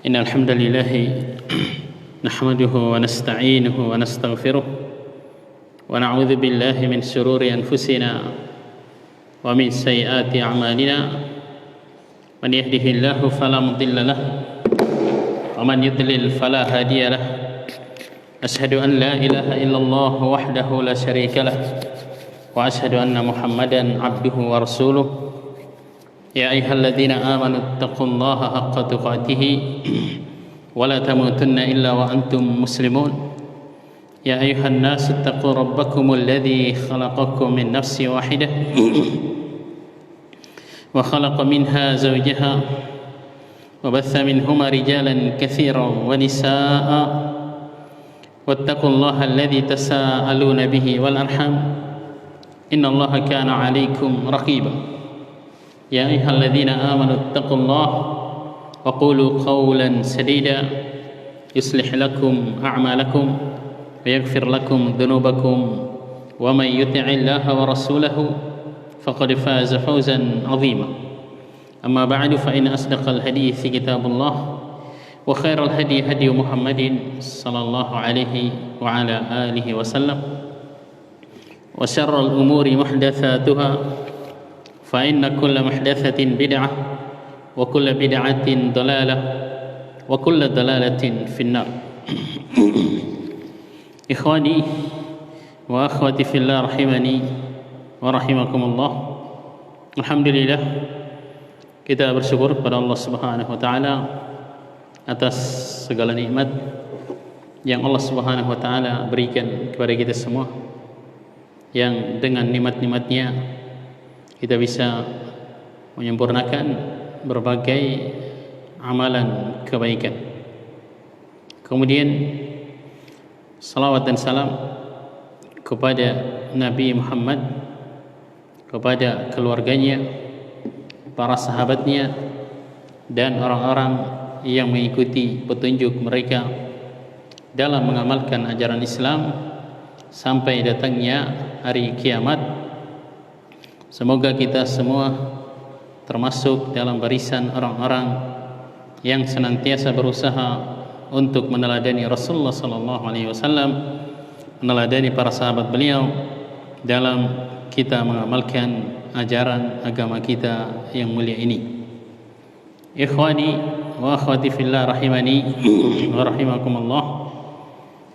إن الحمد لله نحمده ونستعينه ونستغفره ونعوذ بالله من شرور أنفسنا ومن سيئات أعمالنا من يهده الله فلا مضل له ومن يضلل فلا هادي له أشهد أن لا إله إلا الله وحده لا شريك له وأشهد أن محمدا عبده ورسوله يا أيها الذين آمنوا اتقوا الله حق تقاته ولا تموتن إلا وأنتم مسلمون يا أيها الناس اتقوا ربكم الذي خلقكم من نفس واحدة وخلق منها زوجها وبث منهما رجالا كثيرا ونساء واتقوا الله الذي تساءلون به والأرحام إن الله كان عليكم رقيبا يا أيها الذين آمنوا اتقوا الله وقولوا قولا سديدا يصلح لكم أعمالكم ويغفر لكم ذنوبكم ومن يطع الله ورسوله فقد فاز فوزا عظيما أما بعد فإن أصدق الحديث كتاب الله وخير الهدي هدي محمد صلى الله عليه وعلى آله وسلم وشر الأمور محدثاتها فإن كل محدثة بدعة وكل بدعة ضلالة وكل ضلالة في النار إخواني وأخواتي في الله رحمني ورحمكم الله. Alhamdulillah, kita bersyukur kepada Allah Subhanahu wa taala atas segala nikmat yang Allah Subhanahu wa taala berikan kepada kita semua, yang dengan nikmat-nikmatnya kita bisa menyempurnakan berbagai amalan kebaikan. Kemudian salawat dan salam kepada Nabi Muhammad, kepada keluarganya, para sahabatnya, dan orang-orang yang mengikuti petunjuk mereka dalam mengamalkan ajaran Islam sampai datangnya hari kiamat. Semoga kita semua termasuk dalam barisan orang-orang yang senantiasa berusaha untuk meneladani Rasulullah sallallahu alaihi wasallam, meneladani para sahabat beliau dalam kita mengamalkan ajaran agama kita yang mulia ini. Ikhwani wa akhwati fillah rahimani wa rahimakumullah.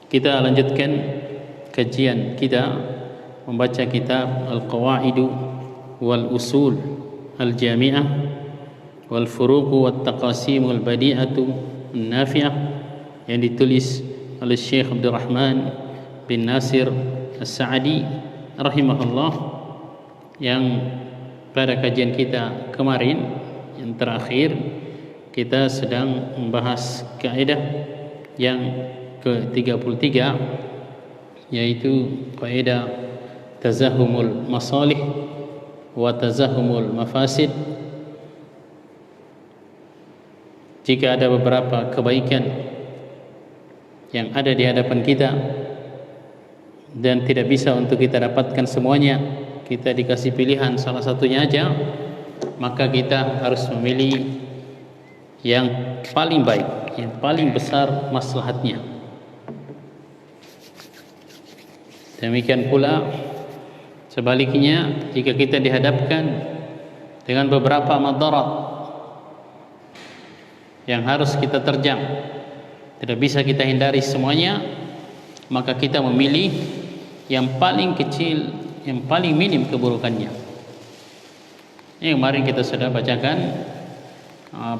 Kita lanjutkan kajian kita membaca kitab Al-Qawaidu wal Usul Al-Jami'ah wal Furuq wat Taqasim wal Badi'atu An-Nafi'ah yang ditulis oleh Syekh Abdul Rahman bin Nasir As-Sa'di rahimahullah, yang pada kajian kita kemarin yang terakhir kita sedang membahas kaidah yang ke-33, yaitu kaidah tazahumul masalih wa tazahumul mafasid. Jika ada beberapa kebaikan yang ada di hadapan kita dan tidak bisa untuk kita dapatkan semuanya, kita dikasih pilihan salah satunya aja, maka kita harus memilih yang paling baik, yang paling besar maslahatnya. Demikian pula sebaliknya, jika kita dihadapkan dengan beberapa madarat yang harus kita terjang, tidak bisa kita hindari semuanya, maka kita memilih yang paling kecil, yang paling minim keburukannya. Ini kemarin kita sudah bacakan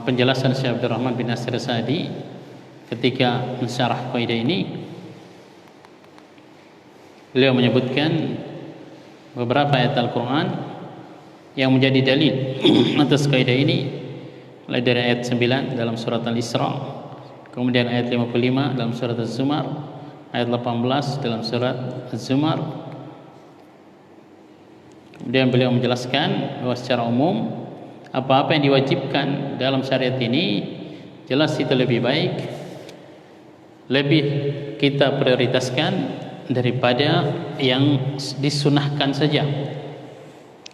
penjelasan Syekh Abdul Rahman bin Nasir Sa'di ketika mensyarah kaidah ini. Beliau menyebutkan beberapa ayat Al-Quran yang menjadi dalil atas kaidah ini, mulai dari ayat 9 dalam surat Al-Isra, kemudian ayat 55 dalam surat Az-Zumar, ayat 18 dalam surat Az-Zumar. Kemudian beliau menjelaskan bahwa secara umum apa-apa yang diwajibkan dalam syariat ini jelas itu lebih baik, lebih kita prioritaskan daripada yang disunahkan saja.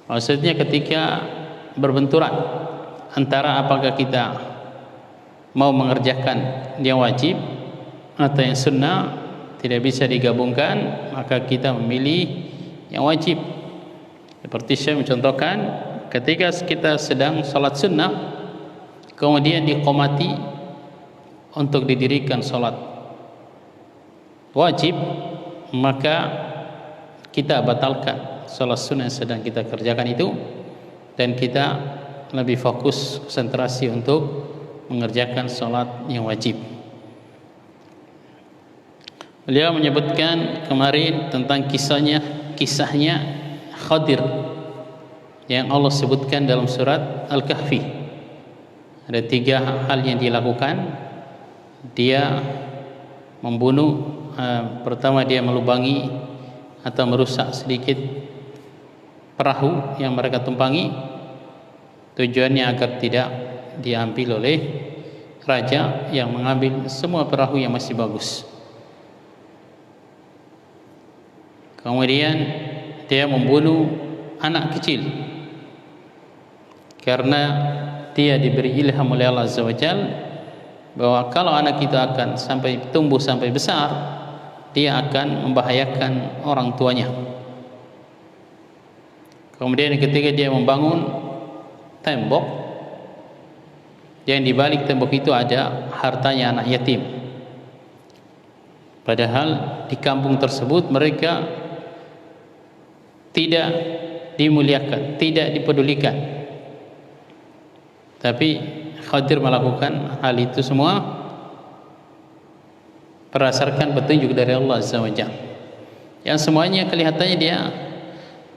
Maksudnya ketika berbenturan antara apakah kita mau mengerjakan yang wajib atau yang sunnah, tidak bisa digabungkan, maka kita memilih yang wajib. Seperti saya mencontohkan, ketika kita sedang salat sunnah kemudian diqomati untuk didirikan salat wajib, maka kita batalkan salat sunnah yang sedang kita kerjakan itu, dan kita lebih fokus konsentrasi untuk mengerjakan salat yang wajib. Beliau menyebutkan kemarin tentang kisahnya Khadir yang Allah sebutkan dalam surat Al-Kahfi. Ada 3 hal yang dilakukan. Dia membunuh, pertama dia melubangi atau merusak sedikit perahu yang mereka tumpangi, tujuannya agar tidak diambil oleh raja yang mengambil semua perahu yang masih bagus. Kemudian dia membunuh anak kecil karena dia diberi ilham oleh Allah Azza wa Jalla bahwa kalau anak itu akan sampai tumbuh sampai besar, dia akan membahayakan orang tuanya. Kemudian ketika dia membangun tembok, yang di balik tembok itu ada hartanya anak yatim, padahal di kampung tersebut mereka tidak dimuliakan, tidak dipedulikan, tapi Khadir melakukan hal itu semua berdasarkan petunjuk dari Allah Azza wa Jalla, yang semuanya kelihatannya dia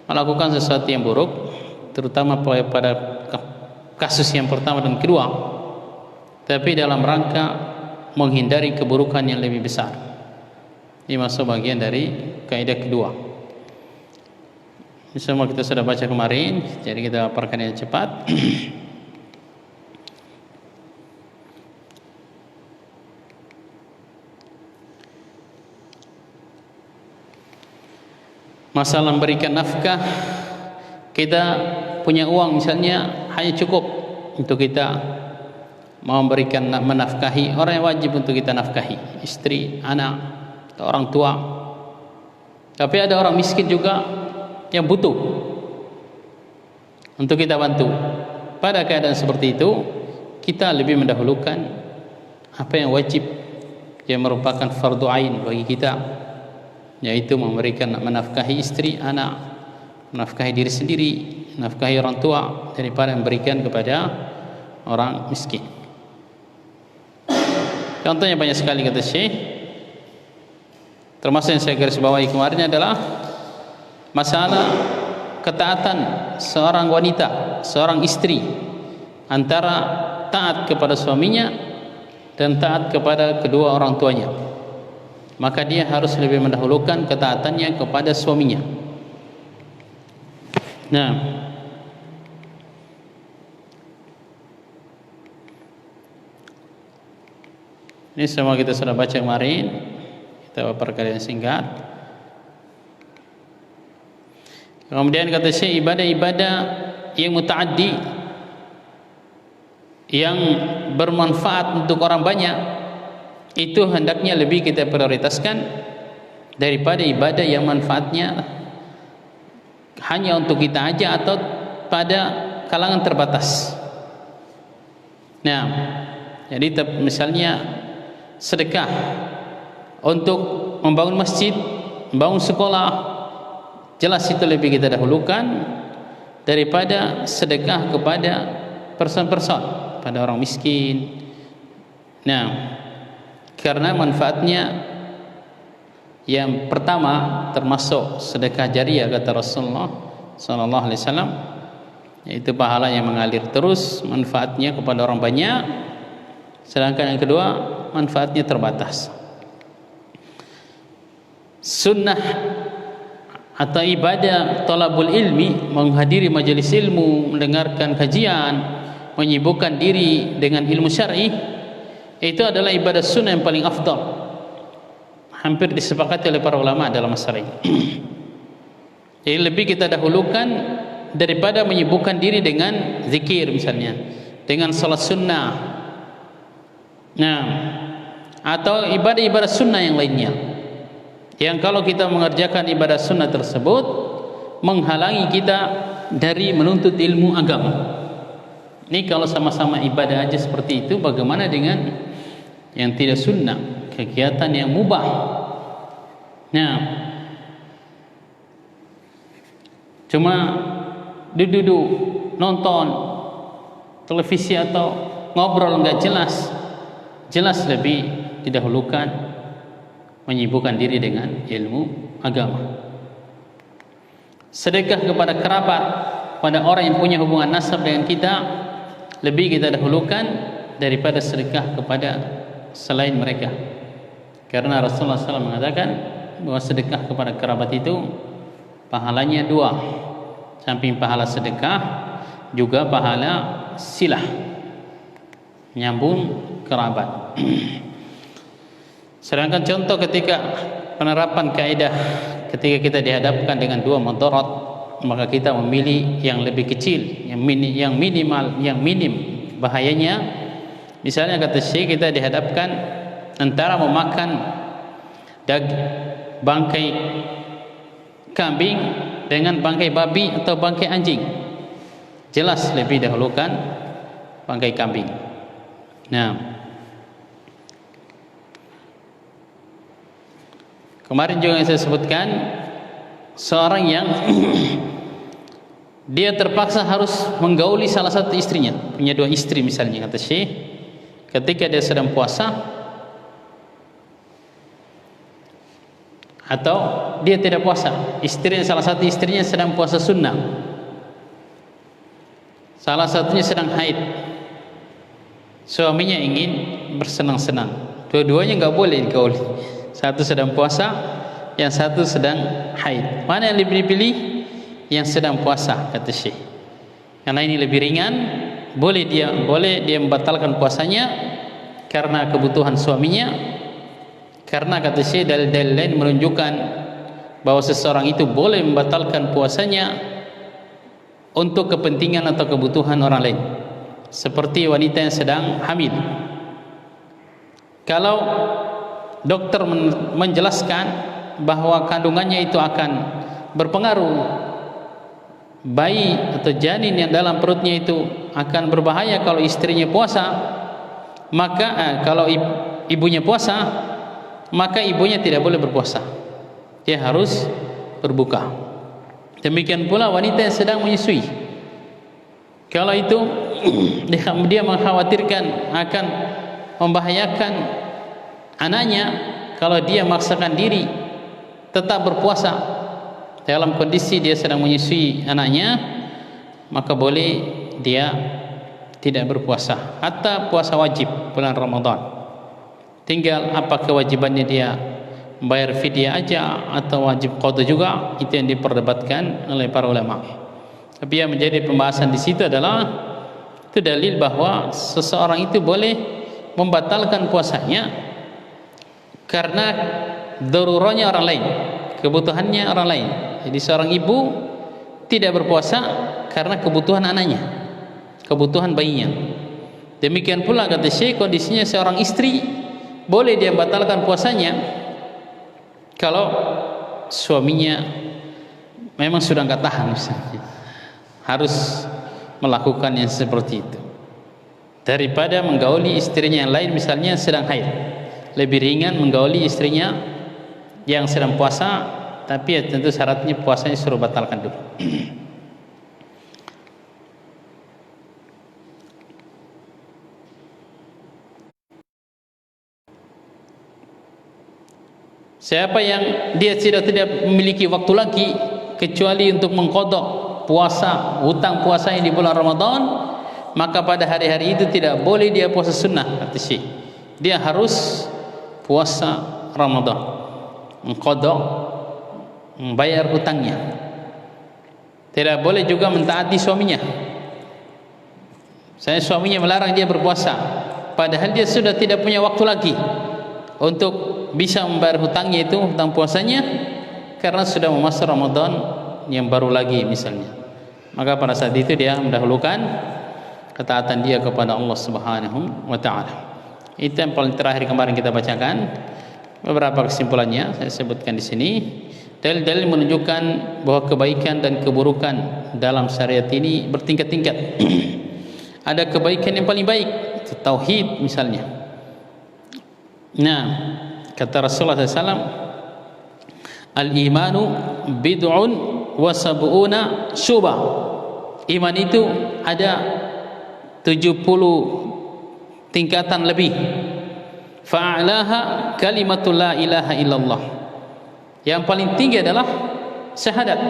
melakukan sesuatu yang buruk, terutama pada kasus yang pertama dan kedua, tapi dalam rangka menghindari keburukan yang lebih besar. Ini masuk bagian dari kaidah kedua. Ini semua kita sudah baca kemarin, jadi kita paparkan yang cepat. Masalah memberikan nafkah, kita punya uang misalnya hanya cukup untuk kita mau memberikan, menafkahi orang yang wajib untuk kita nafkahi, istri, anak, atau orang tua. Tapi ada orang miskin juga yang butuh untuk kita bantu. Pada keadaan seperti itu, kita lebih mendahulukan apa yang wajib, yang merupakan fardu ain bagi kita, yaitu memberikan, menafkahi istri, anak, menafkahi diri sendiri, menafkahi orang tua, daripada memberikan kepada orang miskin. Contohnya banyak sekali kata Syekh. Termasuk yang saya garis bawahi kemarin adalah masalah ketaatan seorang wanita, seorang istri, antara taat kepada suaminya dan taat kepada kedua orang tuanya. Maka dia harus lebih mendahulukan ketaatannya kepada suaminya. Nah, ini semua kita sudah baca kemarin, kita paparkan yang singkat. Kemudian kata Syekh, ibadah-ibadah yang mutaaddi, yang bermanfaat untuk orang banyak, itu hendaknya lebih kita prioritaskan daripada ibadah yang manfaatnya hanya untuk kita aja atau pada kalangan terbatas. Nah, jadi misalnya sedekah untuk membangun masjid, membangun sekolah, jelas itu lebih kita dahulukan daripada sedekah kepada person-person, pada orang miskin. Nah, karena manfaatnya yang pertama termasuk sedekah jariah, kata Rasulullah sallallahu alaihi wasallam, yaitu pahala yang mengalir terus, manfaatnya kepada orang banyak. Sedangkan yang kedua, manfaatnya terbatas. Sunnah atau ibadah talabul ilmi, menghadiri majelis ilmu, mendengarkan kajian, menyibukkan diri dengan ilmu syar'i, itu adalah ibadah sunnah yang paling afdal, hampir disepakati oleh para ulama dalam masalah ini. Jadi lebih kita dahulukan daripada menyibukkan diri dengan zikir misalnya, dengan salat sunnah, Nah, atau ibadah-ibadah sunnah yang lainnya, yang kalau kita mengerjakan ibadah sunnah tersebut menghalangi kita dari menuntut ilmu agama. Ini kalau sama-sama ibadah aja seperti itu, bagaimana dengan yang tidak sunnah, kegiatan yang mubah? Nah, cuma duduk nonton televisi atau ngobrol nggak jelas lebih didahulukan menyibukkan diri dengan ilmu agama. Sedekah kepada kerabat, pada orang yang punya hubungan nasab dengan kita, lebih kita dahulukan daripada sedekah kepada selain mereka. Karena Rasulullah SAW mengatakan bahwa sedekah kepada kerabat itu pahalanya dua, samping pahala sedekah juga pahala silah, menyambung kerabat. Sedangkan contoh ketika penerapan kaidah, ketika kita dihadapkan dengan dua mudarat, maka kita memilih yang lebih kecil, yang minim bahayanya. Misalnya kata Syekh, kita dihadapkan antara memakan bangkai kambing dengan bangkai babi atau bangkai anjing. Jelas lebih dahulukan bangkai kambing. Nah, kemarin juga yang saya sebutkan, seorang yang dia terpaksa harus menggauli salah satu istrinya, punya dua istri misalnya, kata Syekh, ketika dia sedang puasa atau dia tidak puasa, salah satu istrinya sedang puasa sunnah, salah satunya sedang haid, suaminya ingin bersenang-senang, dua-duanya nggak boleh digauli, satu sedang puasa, yang satu sedang haid. Mana yang lebih dipilih? Yang sedang puasa, kata Syekh, karena ini lebih ringan. Boleh dia membatalkan puasanya karena kebutuhan suaminya, karena kata Syekh dalil-dalil lain menunjukkan bahwa seseorang itu boleh membatalkan puasanya untuk kepentingan atau kebutuhan orang lain, seperti wanita yang sedang hamil. Kalau dokter menjelaskan bahwa kandungannya itu akan berpengaruh, bayi atau janin yang dalam perutnya itu akan berbahaya kalau istrinya puasa, maka kalau ibunya puasa, maka ibunya tidak boleh berpuasa, dia harus berbuka. Demikian pula wanita yang sedang menyusui, kalau itu dia mengkhawatirkan akan membahayakan anaknya, kalau dia memaksakan diri tetap berpuasa dalam kondisi dia sedang menyusui anaknya, maka boleh dia tidak berpuasa, hatta puasa wajib bulan Ramadan. Tinggal apa kewajibannya, dia membayar fidyah aja atau wajib qada juga, itu yang diperdebatkan oleh para ulama. Tapi yang menjadi pembahasan di situ adalah itu dalil bahwa seseorang itu boleh membatalkan puasanya karena darurahnya orang lain, kebutuhannya orang lain. Jadi seorang ibu tidak berpuasa karena kebutuhan anaknya, kebutuhan bayinya. Demikian pula kata Syekh, kondisinya seorang istri boleh dia batalkan puasanya kalau suaminya memang sudah nggak tahan, misalnya harus melakukan yang seperti itu, daripada menggauli istrinya yang lain, misalnya sedang haid. Lebih ringan menggauli istrinya yang sedang puasa, tapi ya tentu syaratnya puasanya suruh batalkan dulu. Siapa yang dia tidak memiliki waktu lagi kecuali untuk mengqadha puasa, hutang puasa yang di bulan Ramadan, maka pada hari-hari itu tidak boleh dia puasa sunnah, kata Syekh. Dia harus puasa Ramadan, mengqadha, membayar hutangnya. Tidak boleh juga mentaati suaminya. Suaminya melarang dia berpuasa, padahal dia sudah tidak punya waktu lagi untuk bisa membayar hutangnya itu, hutang puasanya, karena sudah memasuki Ramadan yang baru lagi misalnya. Maka pada saat itu dia mendahulukan ketaatan dia kepada Allah Subhanahu wa taala. Itu yang paling terakhir kemarin kita bacakan. Beberapa kesimpulannya saya sebutkan di sini. Dalil-dalil menunjukkan bahwa kebaikan dan keburukan dalam syariat ini bertingkat-tingkat. Ada kebaikan yang paling baik, tauhid misalnya. Nah, kata Rasulullah SAW, al-imanu bid'un wa sab'una syubah. Iman itu ada 70 tingkatan lebih. Fa'alaha kalimatul la ilaha illallah. Yang paling tinggi adalah syahadat,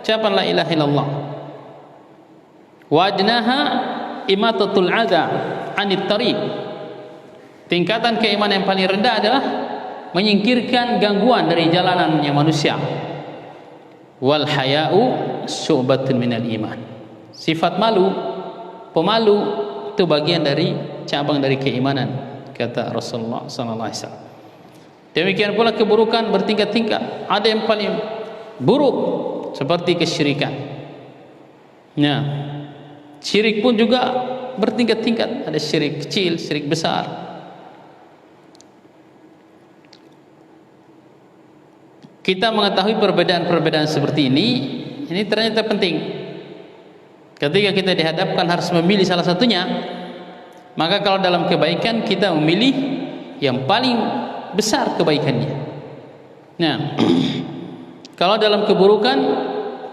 ucapan la ilaha illallah. Wa adnaha imatatul adha anit tariq. Tingkatan keimanan yang paling rendah adalah menyingkirkan gangguan dari jalanannya manusia. Wal haya'u syu'batun minal iman. Sifat malu, pemalu itu bagian dari cabang dari keimanan, kata Rasulullah sallallahu alaihi wasallam. Demikian pula keburukan bertingkat-tingkat. Ada yang paling buruk seperti kesyirikan. Nah, syirik pun juga bertingkat-tingkat. Ada syirik kecil, syirik besar. Kita mengetahui perbedaan-perbedaan seperti ini ternyata penting. Ketika kita dihadapkan harus memilih salah satunya, maka kalau dalam kebaikan kita memilih yang paling besar kebaikannya. Nah, kalau dalam keburukan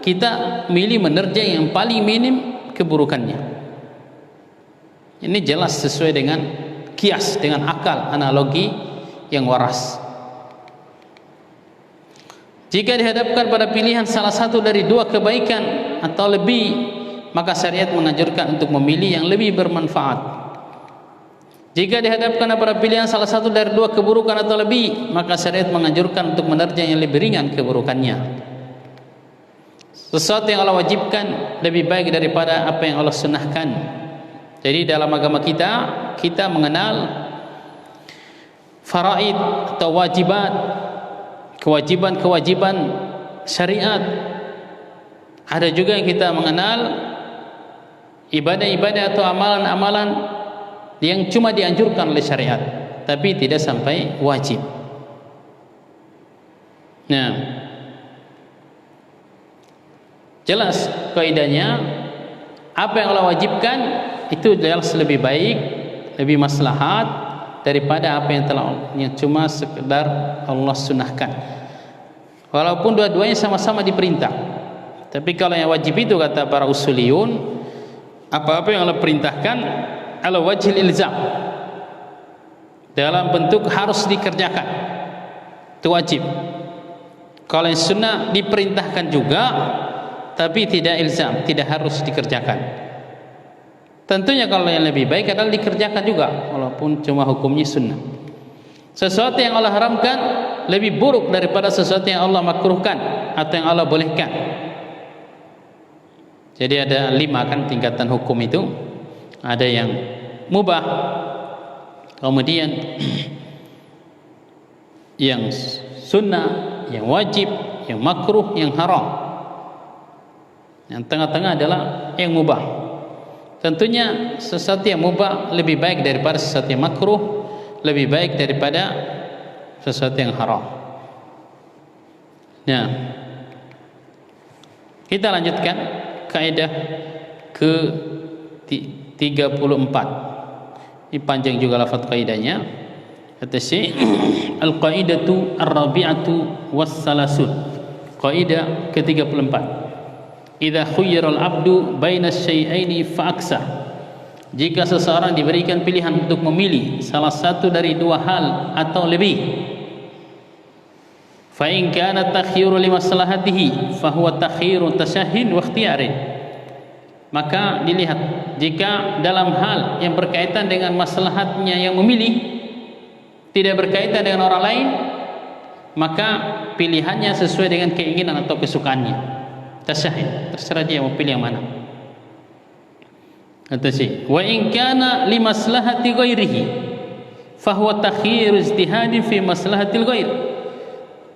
kita milih menerjang yang paling minim keburukannya. Ini jelas sesuai dengan kias, dengan akal, analogi yang waras. Jika dihadapkan pada pilihan salah satu dari dua kebaikan atau lebih, maka syariat menganjurkan untuk memilih yang lebih bermanfaat. Jika dihadapkan pada pilihan salah satu dari dua keburukan atau lebih, maka syariat menganjurkan untuk menerjang yang lebih ringan keburukannya. Sesuatu yang Allah wajibkan lebih baik daripada apa yang Allah sunnahkan. Jadi dalam agama kita mengenal faraid atau wajibat, kewajiban-kewajiban syariat. Ada juga yang kita mengenal ibadah-ibadah atau amalan-amalan yang cuma dianjurkan oleh syariat, tapi tidak sampai wajib. Nah, jelas kaidahnya, apa yang Allah wajibkan itu jelas lebih baik, lebih maslahat daripada apa yang cuma sekedar Allah sunnahkan. Walaupun dua-duanya sama-sama diperintah, tapi kalau yang wajib itu kata para usuliyun, apa-apa yang Allah perintahkan ala wajhil ilzam, dalam bentuk harus dikerjakan, itu wajib. Kalau yang sunnah diperintahkan juga, tapi tidak ilzam, tidak harus dikerjakan. Tentunya kalau yang lebih baik adalah dikerjakan juga, walaupun cuma hukumnya sunnah. Sesuatu yang Allah haramkan lebih buruk daripada sesuatu yang Allah makruhkan atau yang Allah bolehkan. Jadi ada 5 kan tingkatan hukum itu. Ada yang mubah, kemudian yang sunnah, yang wajib, yang makruh, yang haram. Yang tengah-tengah adalah yang mubah. Tentunya sesuatu yang mubah lebih baik daripada sesuatu yang makruh, lebih baik daripada sesuatu yang haram. Nah, kita lanjutkan kaidah ke 34. Ini panjang juga lafaz kaidahnya. Kata Syekh, al-qaidatu ar-rabi'atu was-salasun. Kaidah ke-34. Idza khuyyira al-'abdu baina asy-syai'aini fa aksar. Jika seseorang diberikan pilihan untuk memilih salah satu dari dua hal atau lebih, fa in kana takhyiru li maslahatihi fa huwa takhyiru tasahhin wa ikhtiyarin. Maka dilihat, jika dalam hal yang berkaitan dengan maslahatnya yang memilih, tidak berkaitan dengan orang lain, maka pilihannya sesuai dengan keinginan atau kesukaannya. Tasahhin, terserah dia mau pilih yang mana. Kata Syekh, wa in kana li maslahati ghairihi fa huwa takhyiru ijtihadin fi maslahatil ghair.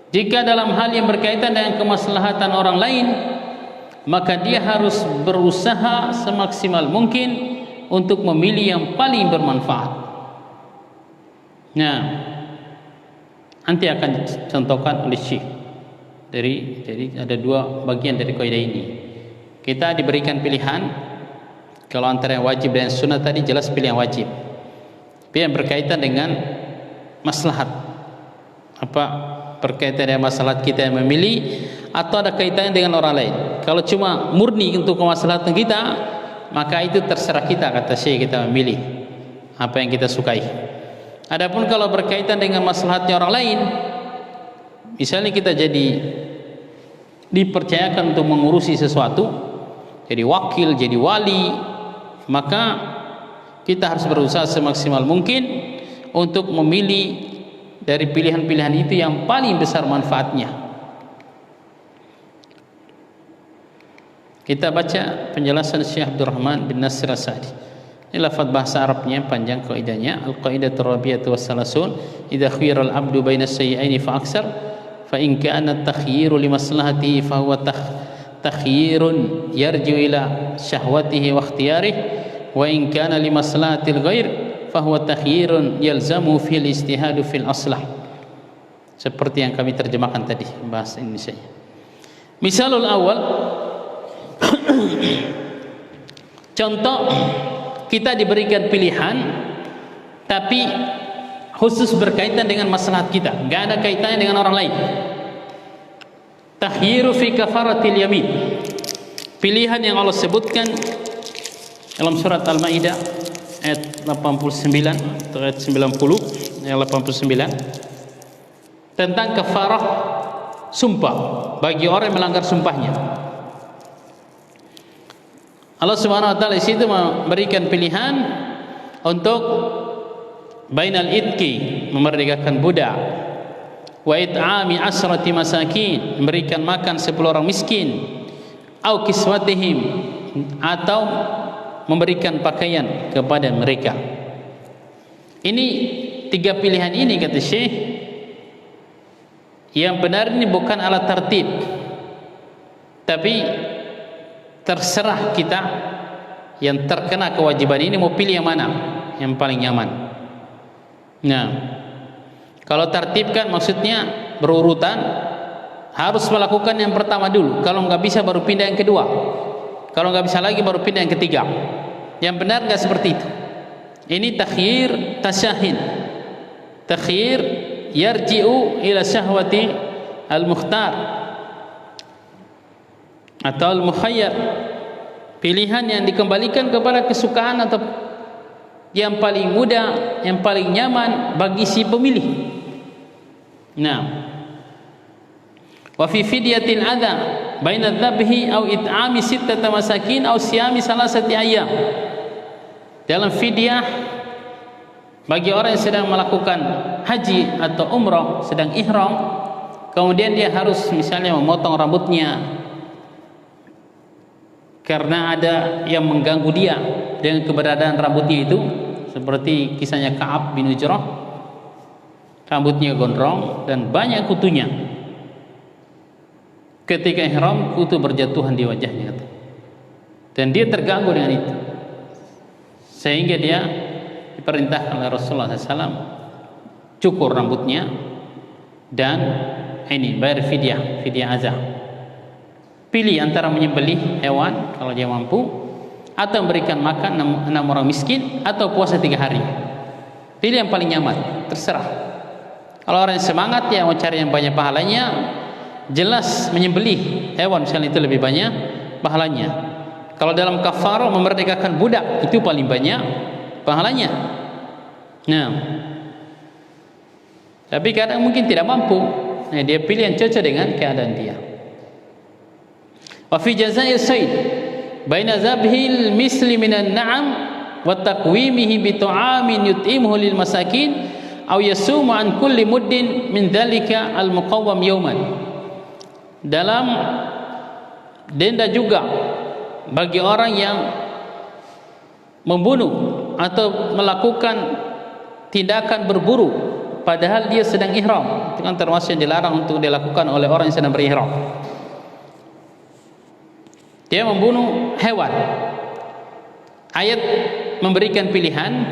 Jika dalam hal yang berkaitan dengan kemaslahatan orang lain, maka dia harus berusaha semaksimal mungkin untuk memilih yang paling bermanfaat. Nah, nanti akan contohkan oleh Syekh. Jadi ada dua bagian dari kaidah ini. Kita diberikan pilihan, kalau antara yang wajib dan sunnah tadi jelas pilih yang wajib. Tapi yang berkaitan dengan maslahat, apa berkaitan dengan maslahat kita yang memilih atau ada kaitannya dengan orang lain. Kalau cuma murni untuk kemaslahatan kita, maka itu terserah kita, kata Syekh, kita memilih apa yang kita sukai. Adapun kalau berkaitan dengan maslahatnya orang lain, misalnya kita jadi dipercayakan untuk mengurusi sesuatu, jadi wakil, jadi wali, maka kita harus berusaha semaksimal mungkin untuk memilih dari pilihan-pilihan itu yang paling besar manfaatnya. Kita baca penjelasan Syekh Abdul Rahman bin Nasir As-Sa'di. Ini lafaz bahasa Arabnya panjang kaidahnya. Al-qaidatu rabi'atu was-salasun, idza khuyira al-'abdu baina as-sayyi'aini fa aksar, fa in kana at-takhyiru li maslahatihi fa huwa takhyirun yarji'u ila syahwatihi wa ikhtiyarihi, wa in kana li maslahatil ghair fa huwa takhyirun yalzamu fil ijtihadu fil aslah. Seperti yang kami terjemahkan tadi bahasa Indonesia. Misalul awal, contoh, kita diberikan pilihan tapi khusus berkaitan dengan maslahat kita, enggak ada kaitannya dengan orang lain. Takhyiru fi kafaratil yamin, pilihan yang Allah sebutkan dalam surat Al-Maidah ayat 89 atau ayat 90, ayat 89, tentang kafarah sumpah bagi orang yang melanggar sumpahnya. Allah Subhanahu wa taala di situ memberikan pilihan untuk bainal itqi, memerdekakan budak, wa it'ami asrati masakin, memberikan makan 10 orang miskin, au kiswatihim, atau memberikan pakaian kepada mereka. Ini tiga pilihan ini, kata Syekh, yang benar ini bukan alat tertib, tapi terserah kita yang terkena kewajiban ini mau pilih yang mana yang paling nyaman. Nah, kalau tertibkan maksudnya berurutan, harus melakukan yang pertama dulu, kalau nggak bisa baru pindah yang kedua, kalau nggak bisa lagi baru pindah yang ketiga. Yang benar nggak seperti itu. Ini takhyir tasyahin, takhyir yarji'u ila syahwati al-mukhtar atau al-mukhayyar, pilihan yang dikembalikan kepada kesukaan atau yang paling mudah, yang paling nyaman bagi si pemilih. Nah, wa fi fidyatil adha baina dzabhi au it'ami sittata masakin au siyami salasati ayyam, dalam fidyah bagi orang yang sedang melakukan haji atau umrah, sedang ihram, kemudian dia harus misalnya memotong rambutnya karena ada yang mengganggu dia dengan keberadaan rambutnya itu, seperti kisahnya Ka'ab bin Ujrah, rambutnya gondrong dan banyak kutunya. Ketika ihram, kutu berjatuhan di wajahnya, dan dia terganggu dengan itu, sehingga dia diperintahkan oleh Rasulullah SAW cukur rambutnya dan ini bayar fidyah azah. Pilih antara menyembelih hewan kalau dia mampu, atau memberikan makan 6 orang miskin, atau puasa 3 hari. Pilih yang paling nyaman, terserah. Kalau orang yang semangat ya mau cari yang banyak pahalanya, jelas menyembelih hewan misalnya itu lebih banyak pahalanya. Kalau dalam kafarah memerdekakan budak, itu paling banyak pahalanya. Nah, tapi kadang mungkin tidak mampu, nah, dia pilih yang cocok dengan keadaan dia. Wa fi jazaa'ir sayd baina zabhil misli minan na'am wa taqwimihi bi ta'amin yut'imuhu lil masakin aw yasumu an kulli muddin min dzalika al muqawwam yawman. Dalam denda juga bagi orang yang membunuh atau melakukan tindakan berburu padahal dia sedang ihram, itu kan termasuk yang dilarang untuk dilakukan oleh orang yang sedang berihram. Dia membunuh hewan. Ayat memberikan pilihan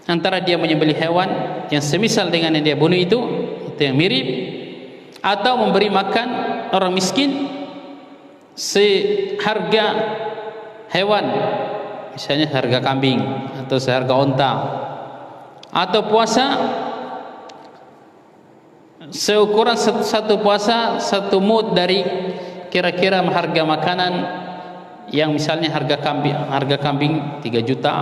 antara dia menyembelih hewan yang semisal dengan yang dia bunuh itu yang mirip, atau memberi makan orang miskin seharga hewan, misalnya harga kambing atau seharga onta, atau puasa seukuran satu puasa satu mud dari kira-kira harga makanan yang misalnya harga kambing 3 juta,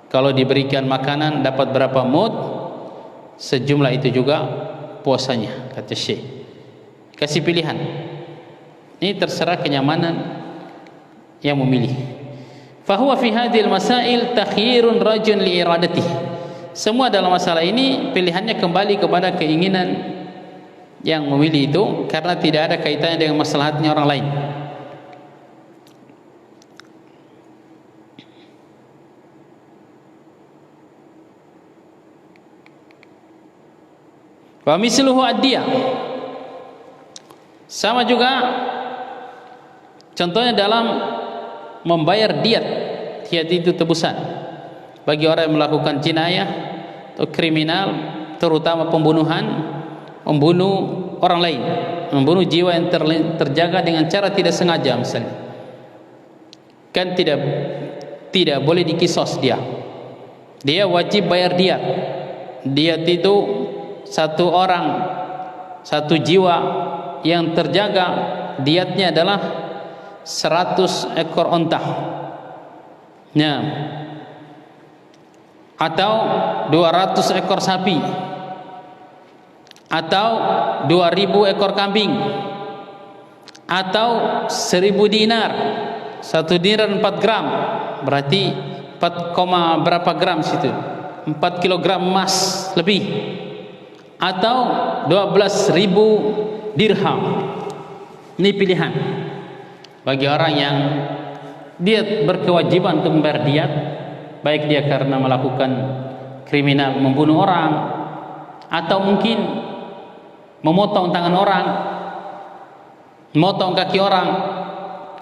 kalau diberikan makanan dapat berapa mud, sejumlah itu juga puasanya, kata Syekh. Kasih pilihan, ini terserah kenyamanan yang memilih. Fahuwa fi hadhil masail takhyirun rajun li iradatihi. Semua dalam masalah ini pilihannya kembali kepada keinginan yang memilih itu, karena tidak ada kaitannya dengan maslahatnya orang lain. Wa misluhu ad-diyah. Sama juga contohnya dalam membayar diat. Diat itu tebusan bagi orang yang melakukan jinayah atau kriminal, terutama pembunuhan, membunuh orang lain, membunuh jiwa yang terjaga dengan cara tidak sengaja misalnya. Kan tidak boleh dikisos dia. Dia wajib bayar diat. Diat itu satu orang, satu jiwa yang terjaga, diatnya adalah 100 ekor onta. Nah, atau 200 ekor sapi, atau 2000 ekor kambing, atau 1000 dinar. 1 dinar 4 gram, berarti 4, berapa gram situ? 4 kilogram emas lebih, atau 12.000 dirham. Ini pilihan bagi orang yang dia berkewajiban untuk membayar diat, baik dia karena melakukan kriminal, membunuh orang, atau mungkin memotong tangan orang, memotong kaki orang.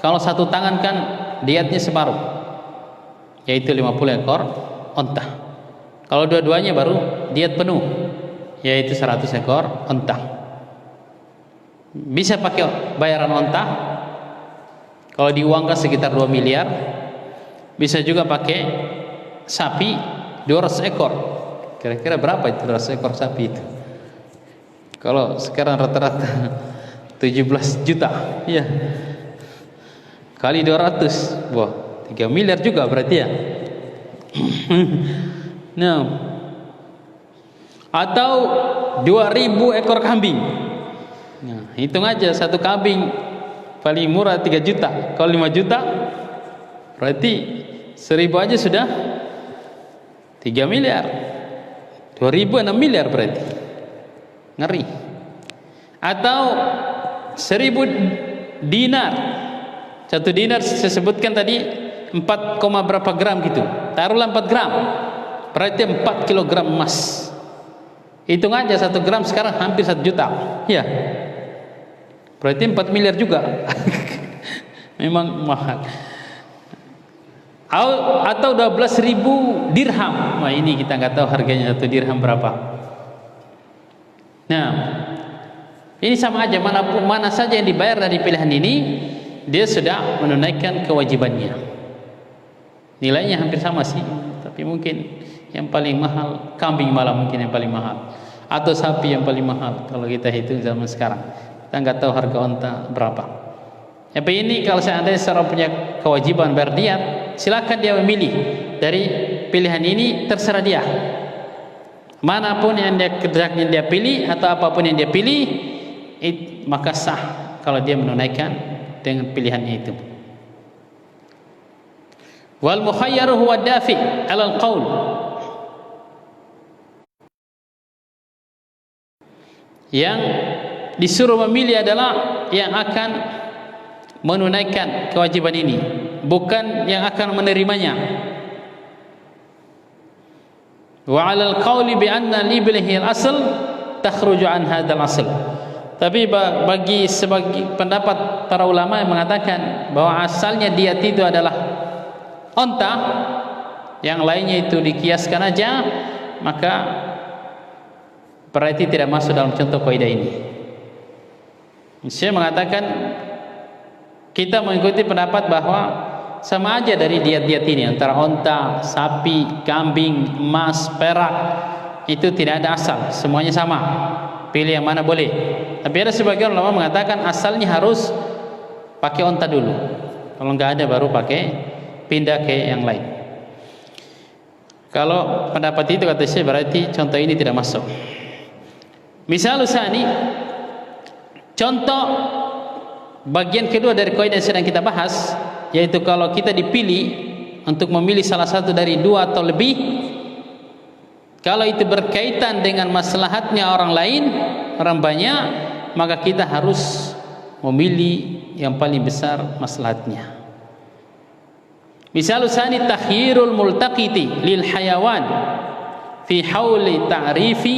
Kalau satu tangan kan diatnya separuh, yaitu 50 ekor onta. Kalau dua-duanya baru diat penuh, yaitu 100 ekor onta. Bisa pakai bayaran onta, kalau diuangkan sekitar 2 miliar. Bisa juga pakai sapi 200 ekor. Kira-kira berapa itu 200 ekor sapi itu? Kalau sekarang rata-rata 17 juta, ya. Kali 200, wah, 3 miliar juga berarti ya. Nah, atau 2000 ekor kambing. Nah, hitung aja, satu kambing paling murah 3 juta. Kalau 5 juta berarti 1000 aja sudah 3 miliar. 2000 6 miliar berarti. Ngeri. Atau 1000 dinar. 1 dinar saya sebutkan tadi 4, berapa gram gitu. Taruhlah 4 gram. Berarti 4 kilogram emas. Hitung aja 1 gram sekarang hampir 1 juta. Ya. Berarti 4 miliar juga. Memang mahal. Atau 12.000 dirham. Wah, ini kita nggak tahu harganya 1 dirham berapa. Nah, ini sama aja, mana saja yang dibayar dari pilihan ini, dia sudah menunaikan kewajibannya. Nilainya hampir sama sih, tapi mungkin yang paling mahal kambing, malah mungkin yang paling mahal, atau sapi yang paling mahal kalau kita hitung zaman sekarang. Kita nggak tahu harga onta berapa. Tapi ini kalau seandainya seorang punya kewajiban bayar diat, silakan dia memilih dari pilihan ini, terserah dia. Manapun yang dia kerjakan, yang dia pilih, atau apapun yang dia pilih, maka sah kalau dia menunaikan dengan pilihannya itu. Wal mukhayyaru huwa dafi' 'ala al-qaul. Yang disuruh memilih adalah yang akan menunaikan kewajiban ini, bukan yang akan menerimanya. Wa 'ala al-qauli bi anna liblihi al-asl takhruju an hadzal asl. Tapi bagi sebagai pendapat para ulama yang mengatakan bahwa asalnya diat itu adalah onta, yang lainnya itu dikiaskan aja, maka berarti tidak masuk dalam contoh kaidah ini. Saya mengatakan kita mengikuti pendapat bahwa sama aja dari diat-diat ini, antara onta, sapi, kambing, emas, perak, itu tidak ada asal, semuanya sama, pilih yang mana boleh. Tapi ada sebagian ulama mengatakan asalnya harus pakai onta dulu, kalau nggak ada baru pindah ke yang lain. Kalau pendapat itu kata saya berarti contoh ini tidak masuk. Misal usani, contoh bagian kedua dari kaidah yang sedang kita bahas, yaitu kalau kita dipilih untuk memilih salah satu dari dua atau lebih, kalau itu berkaitan dengan maslahatnya orang lain, orang banyak, maka kita harus memilih yang paling besar maslahatnya. Misal usani takhyirul multaqiti lil hayawan fi hauli ta'rifi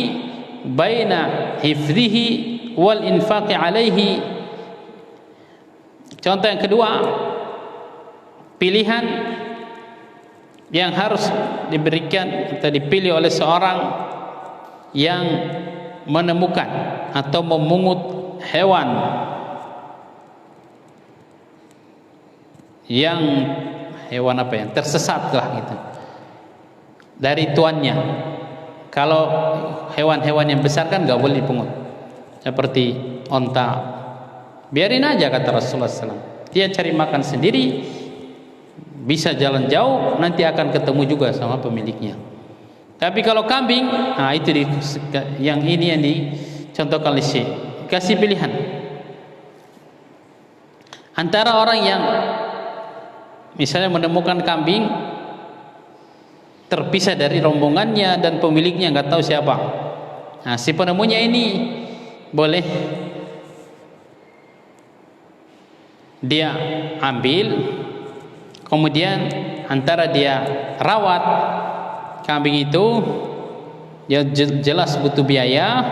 baina hifdhihi wal infaqi alaihi. Contoh yang kedua, pilihan yang harus diberikan atau dipilih oleh seorang yang menemukan atau memungut hewan yang tersesat lah gitu dari tuannya. Kalau hewan-hewan yang besar kan nggak boleh dipungut, seperti onta, biarin aja kata Rasulullah SAW. Dia cari makan sendiri, bisa jalan jauh, nanti akan ketemu juga sama pemiliknya. Tapi kalau kambing, nah itu yang dicontohkan oleh Syekh, kasih pilihan antara orang yang misalnya menemukan kambing terpisah dari rombongannya dan pemiliknya nggak tahu siapa. Nah, si penemunya ini boleh dia ambil, kemudian antara dia rawat kambing itu, dia jelas butuh biaya,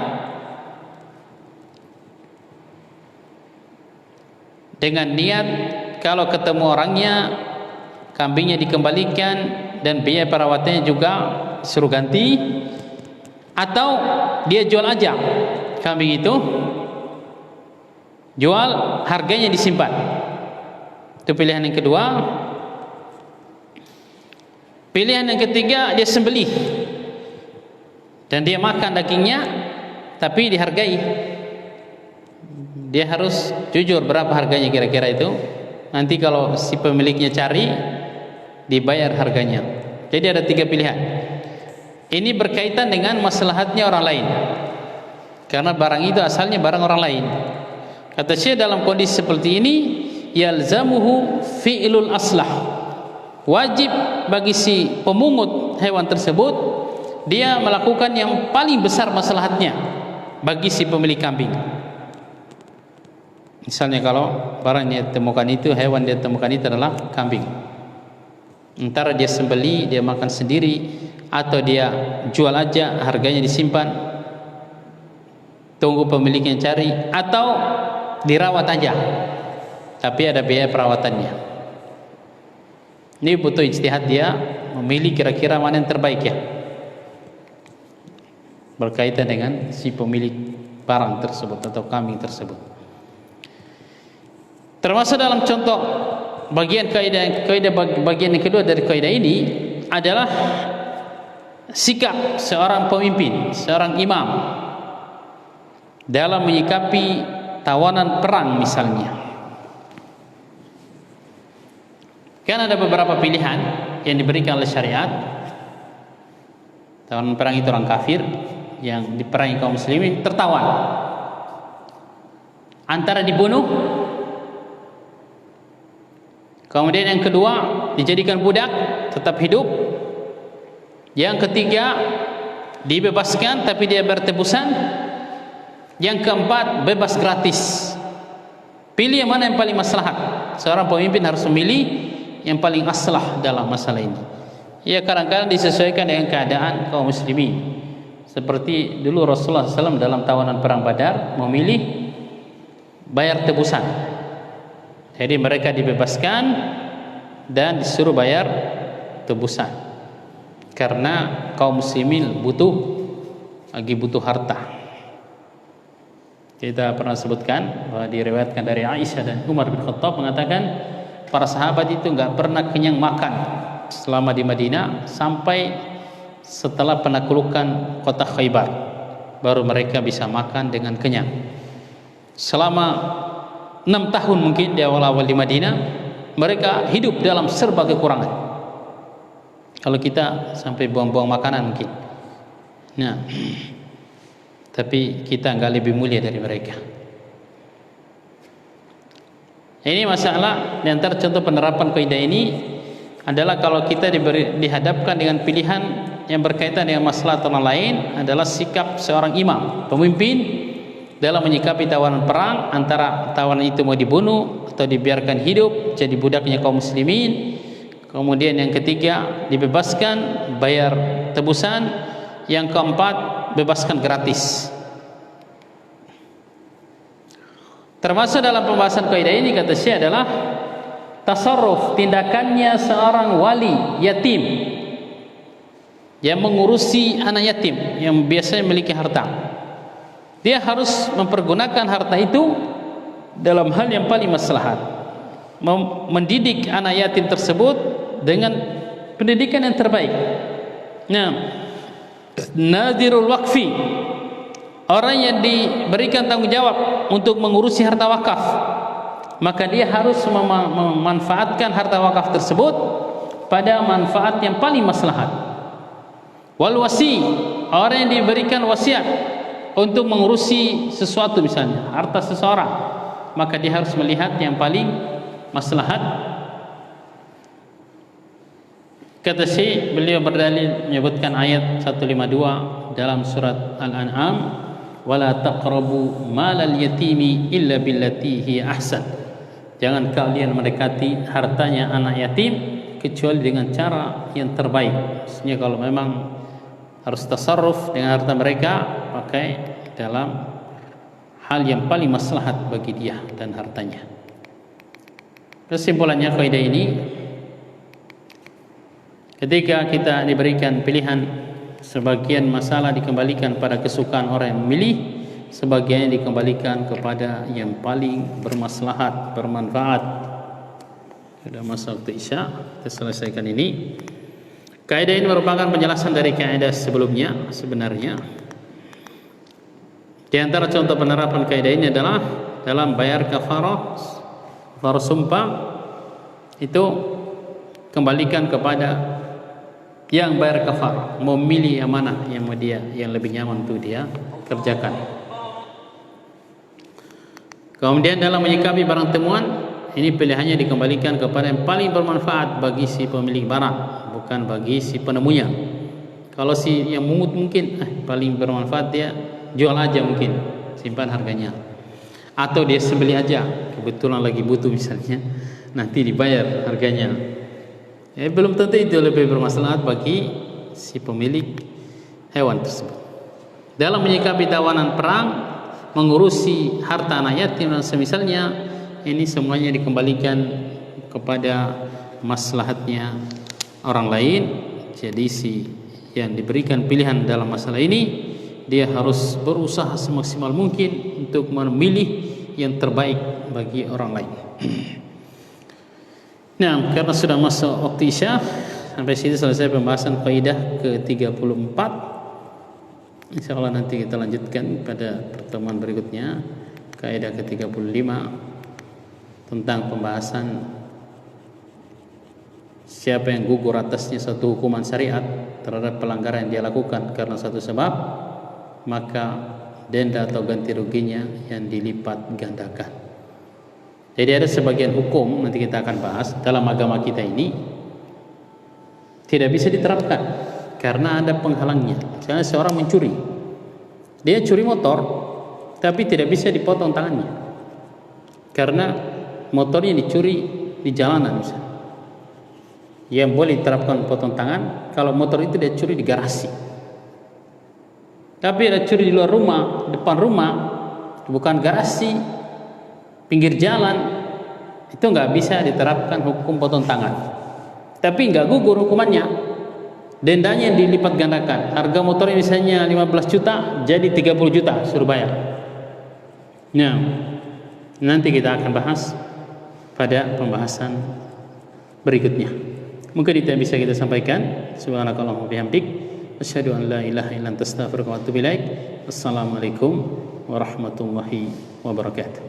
dengan niat kalau ketemu orangnya kambingnya dikembalikan dan biaya perawatannya juga suruh ganti, atau dia jual aja kambing itu, jual, harganya disimpan. Itu pilihan yang kedua. Pilihan yang ketiga, dia sembelih dan dia makan dagingnya, tapi dihargai. Dia harus jujur berapa harganya kira-kira itu. Nanti kalau si pemiliknya cari, dibayar harganya. Jadi ada tiga pilihan. Ini berkaitan dengan maslahatnya orang lain, karena barang itu asalnya barang orang lain. Kata Syekh, dalam kondisi seperti ini, yalzamuhu fi'lul aslah, wajib bagi si pemungut hewan tersebut dia melakukan yang paling besar maslahatnya bagi si pemilik kambing. Misalnya kalau barang yang ditemukan itu, hewan dia temukan itu adalah kambing, antara dia sembeli, dia makan sendiri, atau dia jual aja, harganya disimpan, tunggu pemiliknya cari, atau dirawat aja tapi ada biaya perawatannya. Ini butuh ijtihad dia memilih kira-kira mana yang terbaik ya, berkaitan dengan si pemilik barang tersebut atau kambing tersebut. Termasuk dalam contoh bagian kaidah bagian yang kedua dari kaidah ini adalah sikap seorang pemimpin, seorang imam dalam menyikapi tawanan perang misalnya. Kan ada beberapa pilihan yang diberikan oleh syariat. Tawanan perang itu orang kafir yang diperangi kaum muslimin tertawan, antara dibunuh, kemudian yang kedua dijadikan budak tetap hidup, yang ketiga dibebaskan tapi dia bertebusan, yang keempat bebas gratis. Pilih yang mana yang paling maslahat. Seorang pemimpin harus memilih yang paling aslah dalam masalah ini. Ya, kadang-kadang disesuaikan dengan keadaan kaum muslimin. Seperti dulu Rasulullah SAW dalam tawanan perang Badar memilih bayar tebusan. Jadi mereka dibebaskan dan disuruh bayar tebusan. karena kaum muslimin lagi butuh harta. Kita pernah sebutkan bahwa diriwayatkan dari Aisyah dan Umar bin Khattab mengatakan para sahabat itu nggak pernah kenyang makan selama di Madinah sampai setelah penaklukan kota Khaybar, baru mereka bisa makan dengan kenyang. Selama 6 tahun mungkin di awal-awal di Madinah mereka hidup dalam serba kekurangan. Kalau kita sampai buang-buang makanan mungkin. Nah, tapi kita nggak lebih mulia dari mereka. Ini masalah. Di antara contoh penerapan kaidah ini adalah kalau kita dihadapkan dengan pilihan yang berkaitan dengan masalah orang lain, adalah sikap seorang imam, pemimpin dalam menyikapi tawanan perang, antara tawanan itu mau dibunuh atau dibiarkan hidup jadi budaknya kaum muslimin. Kemudian yang ketiga, dibebaskan, bayar tebusan. Yang keempat, bebaskan gratis. Termasuk dalam pembahasan kaidah ini kata Syekh adalah tasarruf, tindakannya seorang wali yatim yang mengurusi anak yatim yang biasanya memiliki harta. Dia harus mempergunakan harta itu dalam hal yang paling maslahat, mendidik anak yatim tersebut dengan pendidikan yang terbaik. Nah, nadirul waqfi, orang yang diberikan tanggung jawab untuk mengurusi harta wakaf, maka dia harus memanfaatkan harta wakaf tersebut pada manfaat yang paling maslahat. Wal wasi, orang yang diberikan wasiat untuk mengurusi sesuatu, misalnya harta seseorang, maka dia harus melihat yang paling maslahat. Kata Syekh, beliau berdalil menyebutkan ayat 152 dalam surat Al-An'am, wala taqrabu malal yatimi illa billati hiya ahsan. Jangan kalian mendekati hartanya anak yatim kecuali dengan cara yang terbaik. Maksudnya kalau memang harus tasarruf dengan harta mereka, pakai dalam hal yang paling maslahat bagi dia dan hartanya. Kesimpulannya kaidah ini, ketika kita diberikan pilihan, sebagian masalah dikembalikan pada kesukaan orang yang memilih, sebagian dikembalikan kepada yang paling bermaslahat, bermanfaat. Sudah masa waktu Isya, kita selesaikan ini. Kaidah ini merupakan penjelasan dari kaidah sebelumnya. Sebenarnya di antara contoh penerapan kaidah ini adalah dalam bayar kafarah sumpah, itu kembalikan kepada yang bayar kafar, memilih yang mana yang dia yang lebih nyaman untuk dia kerjakan. Kemudian dalam menyikapi barang temuan, ini pilihannya dikembalikan kepada yang paling bermanfaat bagi si pemilik barang, bukan bagi si penemunya. Kalau si yang mungut mungkin paling bermanfaat, dia jual aja, mungkin simpan harganya, atau dia sembelih aja, kebetulan lagi butuh misalnya, nanti dibayar harganya. Belum tentu itu lebih bermaslahat bagi si pemilik hewan tersebut. Dalam menyikapi tawanan perang, mengurusi harta anak yatim dan semisalnya, ini semuanya dikembalikan kepada maslahatnya orang lain. Jadi si yang diberikan pilihan dalam masalah ini, dia harus berusaha semaksimal mungkin untuk memilih yang terbaik bagi orang lain. Nah, karena sudah masuk waktu Isya, sampai sini selesai pembahasan kaidah ke-34. Insyaallah nanti kita lanjutkan pada pertemuan berikutnya, kaidah ke-35 tentang pembahasan siapa yang gugur atasnya satu hukuman syariat terhadap pelanggaran yang dia lakukan karena satu sebab, maka denda atau ganti ruginya yang dilipat gandakan. Jadi ada sebagian hukum, nanti kita akan bahas, dalam agama kita ini tidak bisa diterapkan karena ada penghalangnya. Misalnya seorang mencuri, dia curi motor, tapi tidak bisa dipotong tangannya karena motornya dicuri di jalanan misalnya. Yang boleh diterapkan potong tangan kalau motor itu dia curi di garasi. Tapi dia curi di luar rumah, depan rumah, bukan garasi, pinggir jalan, itu nggak bisa diterapkan hukum potong tangan. Tapi nggak gugur hukumannya, Dendanya dilipat gandakan. Harga motornya misalnya 15 juta, jadi 30 juta suruh bayar. Nah, nanti kita akan bahas pada pembahasan berikutnya. Mungkin itu yang bisa kita sampaikan. Subhanakallahumma bihamdik, asyhadu an la ilaha illa anta astaghfiruka wa atubu ilaik. Assalamualaikum warahmatullahi wabarakatuh.